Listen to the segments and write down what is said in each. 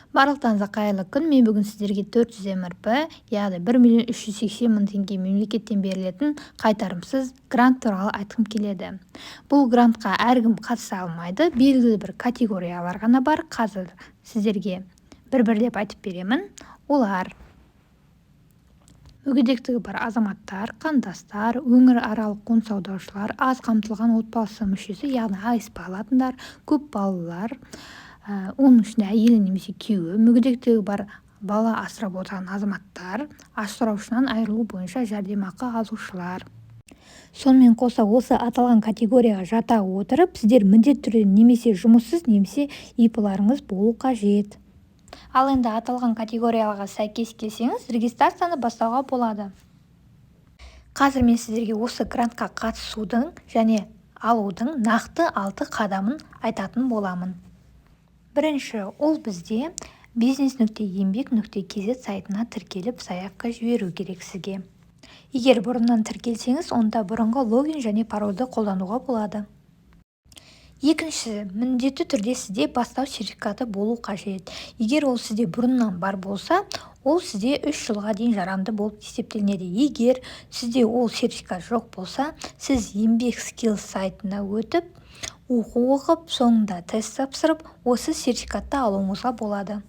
Барлықтарыңызға қайырлы күн. Мен бүгін сіздерге 400 МРП, яғни 1.380.000 теңге мемлекеттен берілетін қайтарымсыз грант туралы айтқым келеді. Бұл грантқа әркім қатыса алмайды, белгілі бір категориялар ғана бар. Қазір сіздерге бір-бірлеп айтып беремін. Олар мүгедектігі бар азаматтар, қандастар, өңіраралық қоныс аударушылар, аз қамтылған отбасы мүшесі, яғни АСП алатындар, көп балалар, оның ішінде әйелі немесе күйеуі, мүгедектігі бар бала асырап отырған азаматтар, асыраушынан айырылу бойынша жәрдемақы алушылар. Сонымен қоса осы аталған категорияға жата отырып, сіздер міндетті түрде немесе жұмыссыз, немесе ИП-ларыңыз болу қажет. Ал енді аталған категорияларға сәйкес келсеңіз, регистрацияны бастауға болады. Қазір мен сіздерге осы грантқа қатысудың және алудың нақты 6 қадамын айтатын боламын. Бірінші, ол бізде business.еңбек.kz сайтына тіркеліп заявка жіберу керек сізге. Егер бұрыннан тіркелсеңіз, онда бұрынғы логин және парольді қолдануға болады. Екінші, міндетті түрде сізде бастау сертификаты болу қажет. Егер ол сізде бұрыннан бар болса, ол сізде 3 жылға дейін жарамды болып есептелінеді. Егер сізде ол сертификат жоқ болса, сіз еңбек скиллс сайтына өтіп, оқу оқып, соңында тест тапсырып, осы сертификатты алуыңызға болады.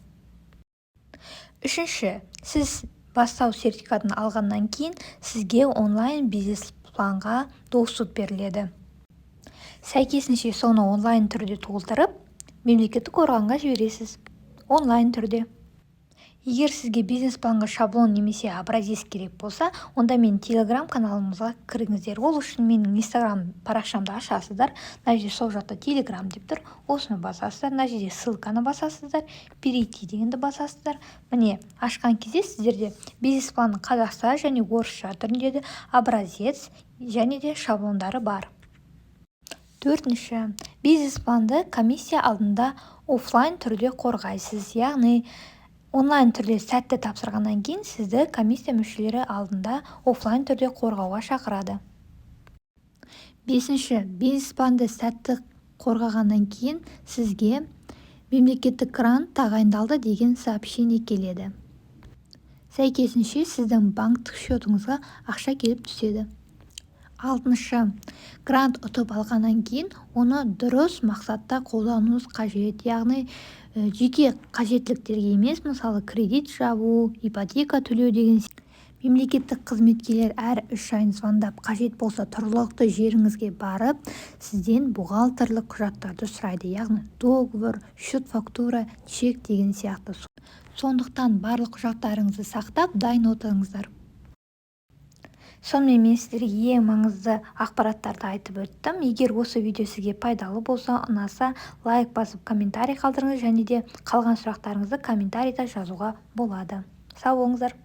Үшінші, сіз бастау сертификатын алғаннан кейін сізге онлайн бизнес планға доступ беріледі. Сәйкесінше соны онлайн түрде толтырып, мемлекеттік органға жібересіз. Онлайн түрде. Егер сізге бизнес планға шаблон немесе образец керек болса, онда мен Telegram каналымызға кіріңіздер. Ол үшін менің Instagram парақшамды ашасыздар. Мына жерде сол жақта Telegram деп тұр. Осыны басасыздар. Мына жерде ссылканы басасыздар. Перейти дегенді басасыздар. Міне, ашқан кезде сіздерде бизнес планның қазақша және орысша түріндегі образец және де шаблондары бар. Төртінші, бизнес планды комиссия алдында офлайн түрде қорғайсыз, яғни онлайн түрде сәтті тапсырғаннан кейін сізді комиссия мүшелері алдында офлайн түрде қорғауға шақырады. Бесінші, бизнес планды сәтті қорғағаннан кейін сізге мемлекеттік грант тағайындалды деген сообщение келеді. Сәйкесінше сіздің банктік счетыңызға ақша келіп түседі. Алтыншы, грант ұтып алғаннан кейін оны дұрыс мақсатта қолдануыңыз қажет, яғни жеке қажеттіліктерге емес, мысалы кредит жабу, ипотека төлеу деген мемлекеттік қызметкерлер әр 3 айын звондап, қажет болса тұрғылықты жеріңізге барып, сізден бухгалтерлік құжаттарды сұрайды, яғни договор, счет фактура, чек деген сияқты. Сондықтан барлық құжаттарыңызды сақтап, дайын отырыңыздар. Сонымен мен сіздерге ең маңызды ақпараттарды айтып өттім. Егер осы видео сізге пайдалы болса, ұнаса, лайк басып, комментарий қалдырыңыз, және де қалған сұрақтарыңызды комментарийда жазуға болады. Сау болыңыздар.